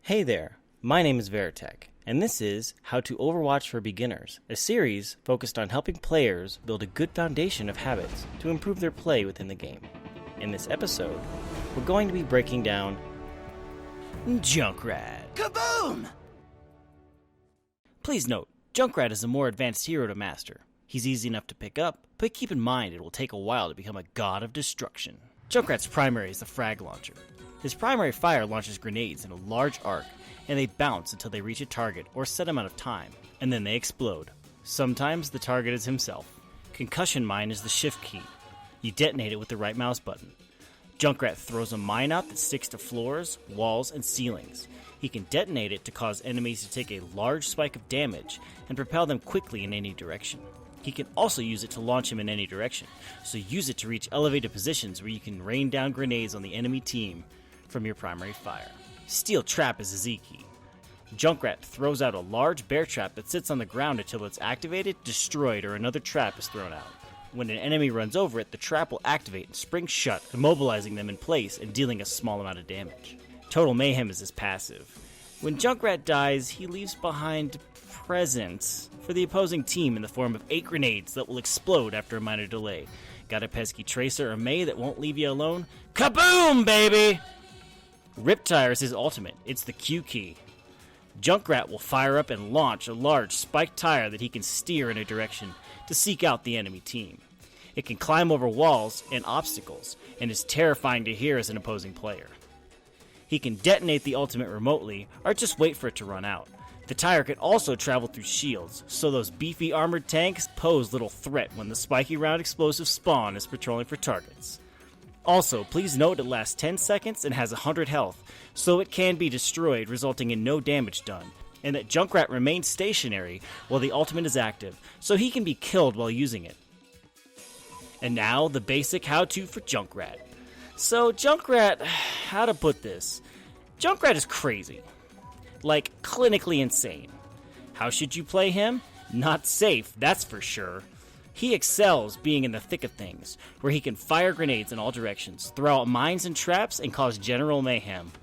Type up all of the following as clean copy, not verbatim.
Hey there, my name is Veritech, and this is How to Overwatch for Beginners, a series focused on helping players build a good foundation of habits to improve their play within the game. In this episode, we're going to be breaking down Junkrat. Kaboom! Please note, Junkrat is a more advanced hero to master. He's easy enough to pick up, but keep in mind it will take a while to become a god of destruction. Junkrat's primary is the frag launcher. His primary fire launches grenades in a large arc, and they bounce until they reach a target or a set amount of time, and then they explode. Sometimes the target is himself. Concussion mine is the shift key. You detonate it with the right mouse button. Junkrat throws a mine out that sticks to floors, walls, and ceilings. He can detonate it to cause enemies to take a large spike of damage and propel them quickly in any direction. He can also use it to launch him in any direction, so use it to reach elevated positions where you can rain down grenades on the enemy team from your primary fire. Steel Trap is a Z key. Junkrat throws out a large bear trap that sits on the ground until it's activated, destroyed, or another trap is thrown out. When an enemy runs over it, the trap will activate and spring shut, immobilizing them in place and dealing a small amount of damage. Total Mayhem is his passive. When Junkrat dies, he leaves behind presents for the opposing team in the form of 8 grenades that will explode after a minor delay. Got a pesky Tracer or Mei that won't leave you alone? Kaboom, baby! Riptire is his ultimate. It's the Q key. Junkrat will fire up and launch a large spiked tire that he can steer in a direction to seek out the enemy team. It can climb over walls and obstacles, and is terrifying to hear as an opposing player. He can detonate the ultimate remotely, or just wait for it to run out. The tire can also travel through shields, so those beefy armored tanks pose little threat when the spiky round explosive spawn is patrolling for targets. Also, please note it lasts 10 seconds and has 100 health, so it can be destroyed, resulting in no damage done, and that Junkrat remains stationary while the ultimate is active, so he can be killed while using it. And now, the basic how-to for Junkrat. So, Junkrat, how to put this? Junkrat is crazy. Like, clinically insane. How should you play him? Not safe, that's for sure. He excels being in the thick of things, where he can fire grenades in all directions, throw out mines and traps, and cause general mayhem.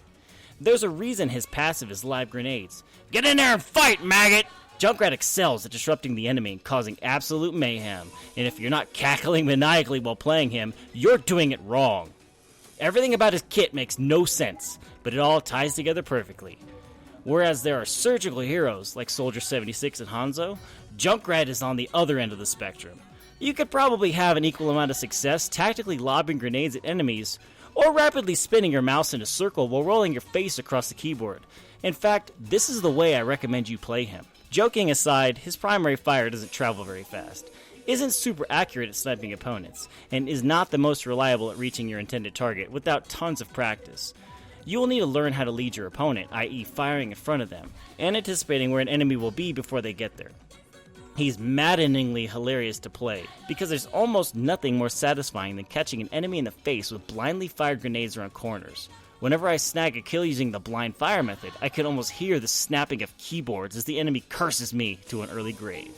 There's a reason his passive is live grenades. Get in there and fight, maggot! Junkrat excels at disrupting the enemy and causing absolute mayhem, and if you're not cackling maniacally while playing him, you're doing it wrong. Everything about his kit makes no sense, but it all ties together perfectly. Whereas there are surgical heroes like Soldier 76 and Hanzo, Junkrat is on the other end of the spectrum. You could probably have an equal amount of success tactically lobbing grenades at enemies, or rapidly spinning your mouse in a circle while rolling your face across the keyboard. In fact, this is the way I recommend you play him. Joking aside, his primary fire doesn't travel very fast, isn't super accurate at sniping opponents, and is not the most reliable at reaching your intended target without tons of practice. You will need to learn how to lead your opponent, i.e. firing in front of them, and anticipating where an enemy will be before they get there. He's maddeningly hilarious to play, because there's almost nothing more satisfying than catching an enemy in the face with blindly fired grenades around corners. Whenever I snag a kill using the blind fire method, I can almost hear the snapping of keyboards as the enemy curses me to an early grave.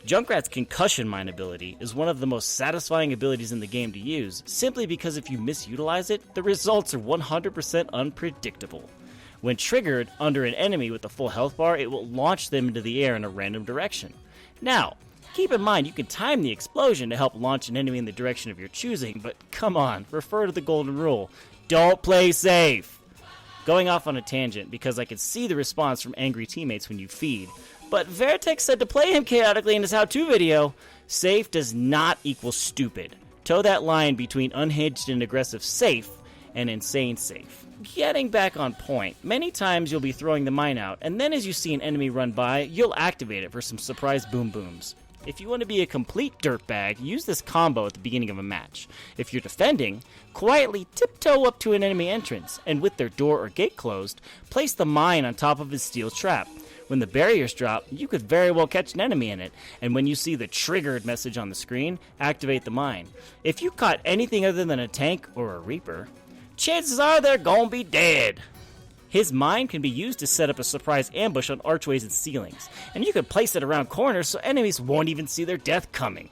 Junkrat's concussion mine ability is one of the most satisfying abilities in the game to use, simply because if you misutilize it, the results are 100% unpredictable. When triggered under an enemy with a full health bar, it will launch them into the air in a random direction. Now, keep in mind you can time the explosion to help launch an enemy in the direction of your choosing, but come on, refer to the golden rule. Don't play safe! Going off on a tangent because I can see the response from angry teammates when you feed, but Veritech said to play him chaotically in his how-to video. Safe does not equal stupid. Toe that line between unhinged and aggressive safe and insane safe. Getting back on point, many times you'll be throwing the mine out, and then as you see an enemy run by, you'll activate it for some surprise boom booms. If you want to be a complete dirtbag, use this combo at the beginning of a match. If you're defending, quietly tiptoe up to an enemy entrance, and with their door or gate closed, place the mine on top of his steel trap. When the barriers drop, you could very well catch an enemy in it, and when you see the triggered message on the screen, activate the mine. If you caught anything other than a tank or a reaper, chances are they're gonna be dead. His mine can be used to set up a surprise ambush on archways and ceilings, and you can place it around corners so enemies won't even see their death coming.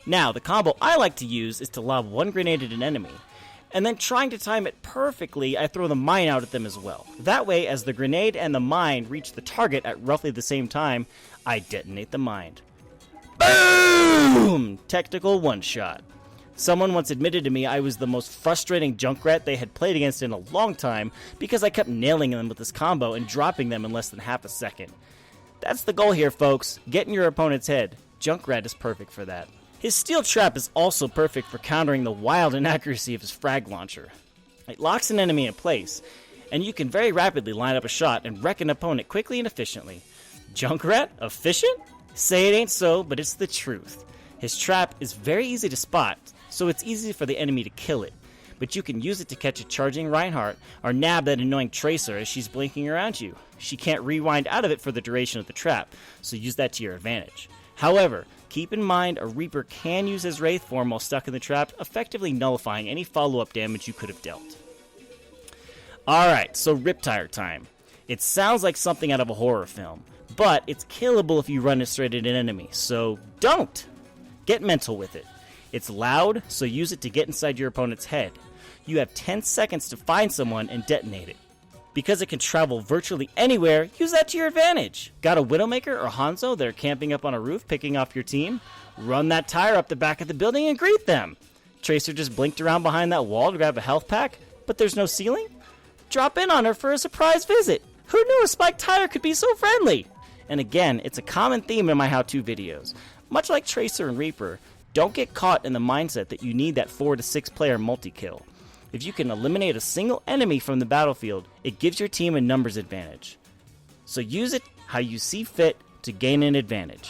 Now, the combo I like to use is to lob one grenade at an enemy, and then trying to time it perfectly, I throw the mine out at them as well. That way, as the grenade and the mine reach the target at roughly the same time, I detonate the mine. Boom! Technical one-shot. Someone once admitted to me I was the most frustrating Junkrat they had played against in a long time because I kept nailing them with this combo and dropping them in less than half a second. That's the goal here, folks. Get in your opponent's head. Junkrat is perfect for that. His steel trap is also perfect for countering the wild inaccuracy of his frag launcher. It locks an enemy in place, and you can very rapidly line up a shot and wreck an opponent quickly and efficiently. Junkrat? Efficient? Say it ain't so, but it's the truth. His trap is very easy to spot, so it's easy for the enemy to kill it. But you can use it to catch a charging Reinhardt or nab that annoying Tracer as she's blinking around you. She can't rewind out of it for the duration of the trap, so use that to your advantage. However, keep in mind a Reaper can use his Wraith form while stuck in the trap, effectively nullifying any follow-up damage you could have dealt. Alright, so Riptire time. It sounds like something out of a horror film, but it's killable if you run it straight at an enemy, so don't! Get mental with it. It's loud, so use it to get inside your opponent's head. You have 10 seconds to find someone and detonate it. Because it can travel virtually anywhere, use that to your advantage. Got a Widowmaker or Hanzo that are camping up on a roof picking off your team? Run that tire up the back of the building and greet them. Tracer just blinked around behind that wall to grab a health pack, but there's no ceiling? Drop in on her for a surprise visit. Who knew a spiked tire could be so friendly? And again, it's a common theme in my how-to videos. Much like Tracer and Reaper, don't get caught in the mindset that you need that 4 to 6 player multi-kill. If you can eliminate a single enemy from the battlefield, it gives your team a numbers advantage. So use it how you see fit to gain an advantage.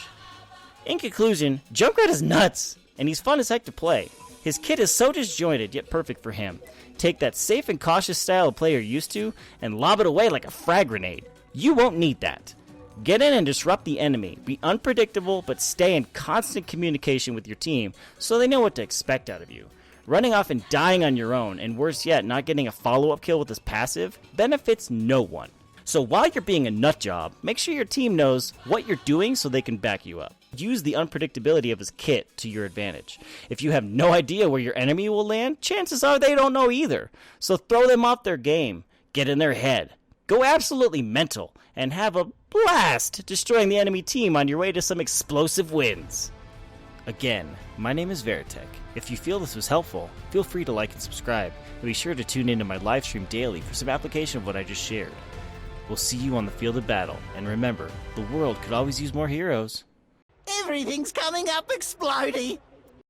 In conclusion, Junkrat is nuts, and he's fun as heck to play. His kit is so disjointed, yet perfect for him. Take that safe and cautious style of play you're used to, and lob it away like a frag grenade. You won't need that. Get in and disrupt the enemy. Be unpredictable, but stay in constant communication with your team so they know what to expect out of you. Running off and dying on your own, and worse yet, not getting a follow-up kill with this passive, benefits no one. So while you're being a nutjob, make sure your team knows what you're doing so they can back you up. Use the unpredictability of his kit to your advantage. If you have no idea where your enemy will land, chances are they don't know either. So throw them off their game. Get in their head. Go absolutely mental, and have a blast destroying the enemy team on your way to some explosive wins. Again, my name is Veritech. If you feel this was helpful, feel free to like and subscribe, and be sure to tune into my live stream daily for some application of what I just shared. We'll see you on the field of battle, and remember, the world could always use more heroes. Everything's coming up explodey!